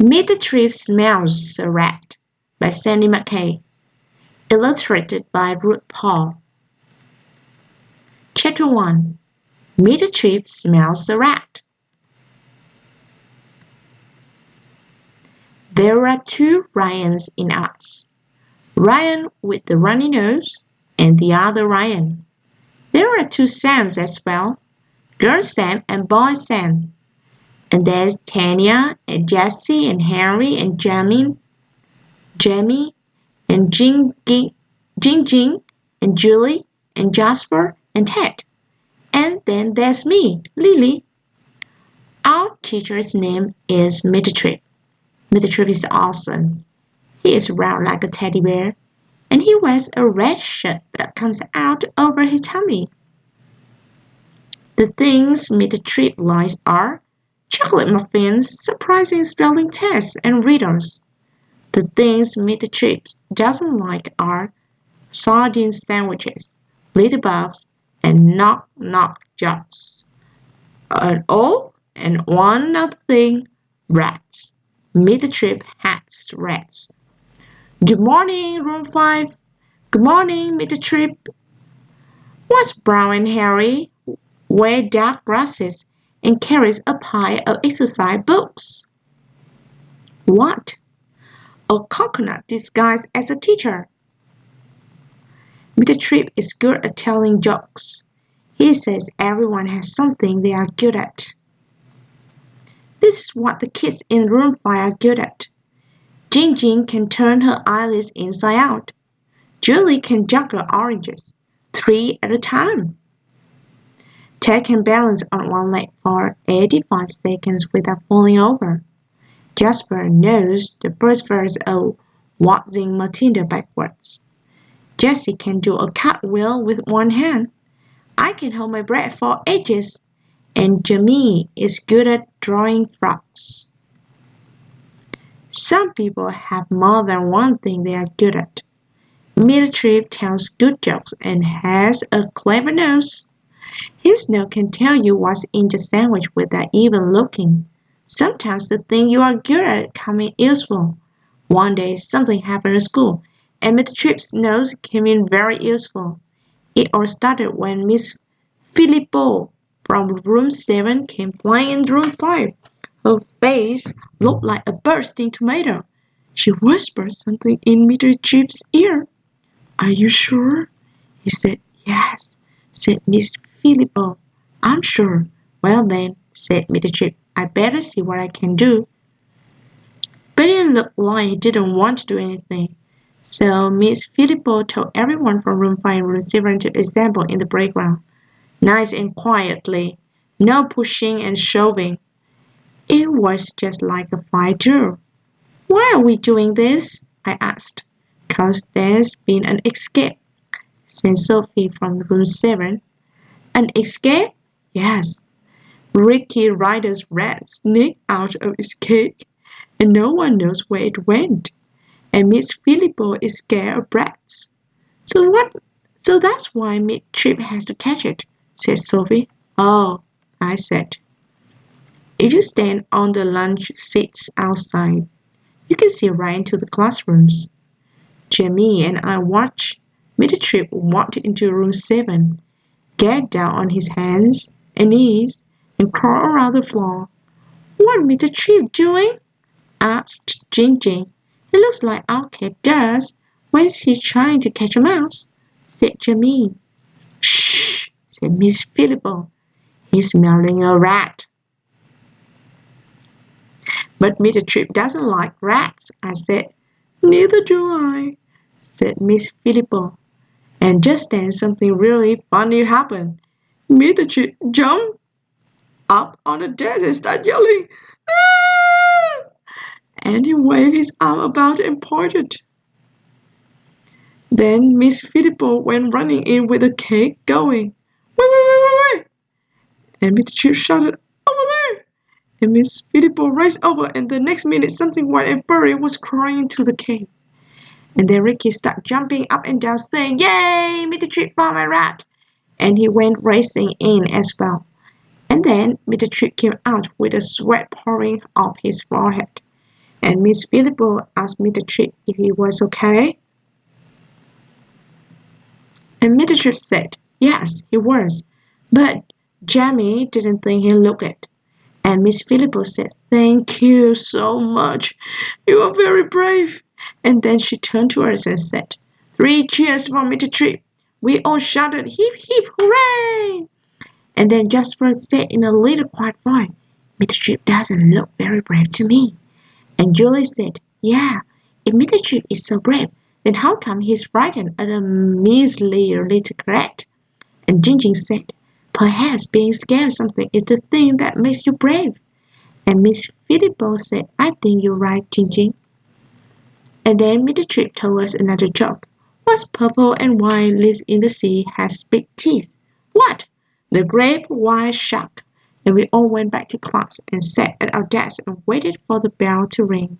Mr Tripp Smells a Rat by Sandy McKay. Illustrated by Ruth Paul. Chapter 1. Mr Tripp Smells a Rat. There are two Ryans in us. Ryan with the runny nose and the other Ryan. There are two Sams as well. Girl Sam and Boy Sam. And there's Tanya and Jessie and Henry and Jamie and Jing and Julie and Jasper and Ted. And then there's me, Lily. Our teacher's name is Mr Tripp. Mr Tripp is awesome. He is round like a teddy bear, and he wears a red shirt that comes out over his tummy. The things Mr Tripp likes are chocolate muffins, surprising spelling tests, and riddles. The things Mr Tripp doesn't like are sardine sandwiches, little bugs, and knock-knock jokes. And one other thing, rats. Mr Tripp hates rats. Good morning, room 5. Good morning, Mr Tripp. What's brown and hairy, wears dark glasses, and carries a pile of exercise books? What? A coconut disguised as a teacher. Mr Tripp is good at telling jokes. He says everyone has something they are good at. This is what the kids in room 5 are good at. Jing can turn her eyelids inside out. Julie can juggle oranges, 3 at a time. Ted can balance on one leg for 85 seconds without falling over. Jasper knows the first verse of Waltzing Matilda backwards. Jessie can do a cartwheel with one hand. I can hold my breath for ages. And Jamie is good at drawing frogs. Some people have more than one thing they are good at. Mr Tripp tells good jokes and has a clever nose. His nose can tell you what's in the sandwich without even looking. Sometimes the thing you are good at comes in useful. One day something happened at school, and Mr Tripp's nose came in very useful. It all started when Miss Philippo from room 7 came flying in room 5. Her face looked like a bursting tomato. She whispered something in Mr Tripp's ear. Are you sure? He said. Yes, said Miss Philippo. I'm sure. Well then, said Mr Tripp, I better see what I can do. But it looked like he didn't want to do anything. So Miss Philippo told everyone from room 5 and room 7 to assemble in the playground. Nice and quietly. No pushing and shoving. It was just like a fire drill. Why are we doing this? I asked. 'Cause there's been an escape, said Sophie from room 7. An escape? Yes. Ricky Ryder's rat sneaked out of his cage, and no one knows where it went. And Miss Philippo is scared of rats. So that's why Mr Tripp has to catch it, said Sophie. Oh, I said. If you stand on the lunch seats outside, you can see right into the classrooms. Jamie and I watched Mr Tripp walk into room 7, get down on his hands and knees, and crawl around the floor. What Mr Tripp doing? Asked Jing. He looks like our cat does when he's trying to catch a mouse, said Jamie. Shh, said Miss Philippo. He's smelling a rat. But Mr Tripp doesn't like rats, I said. Neither do I, said Miss Philippo. And just then something really funny happened. Mr Tripp jumped up on the desk and started yelling, "Ah!" And he waved his arm about and pointed. Then Miss Philippo went running in with the cake, going, Wait. And Mr Tripp shouted, over there. And Miss Philippo raced over, and the next minute something white and furry was crawling into the cave. And then Ricky started jumping up and down, saying, Yay, Mr Tripp found my rat. And he went racing in as well. And then Mr Tripp came out with the sweat pouring off his forehead. and Miss Philippa asked Mr. Tripp if he was okay. And Mr. Tripp said, yes, he was, but Jamie didn't think he looked it. And Miss Philippa said, thank you so much. You are very brave. And then she turned to us and said, 3 cheers for Mr. Tripp. We all shouted, hip, hip, hooray! And then Jasper said in a little quiet voice, Mr. Tripp doesn't look very brave to me. And Julie said, yeah, if Mr. Tripp is so brave, then how come he's frightened at a measly little rat? And Jinjin said, perhaps being scared of something is the thing that makes you brave. And Miss Philippa said, I think you're right, Jinjin. And then Mr. Tripp told us another joke. What's purple and white lives in the sea has big teeth? What? The great white shark. And we all went back to class and sat at our desks and waited for the bell to ring.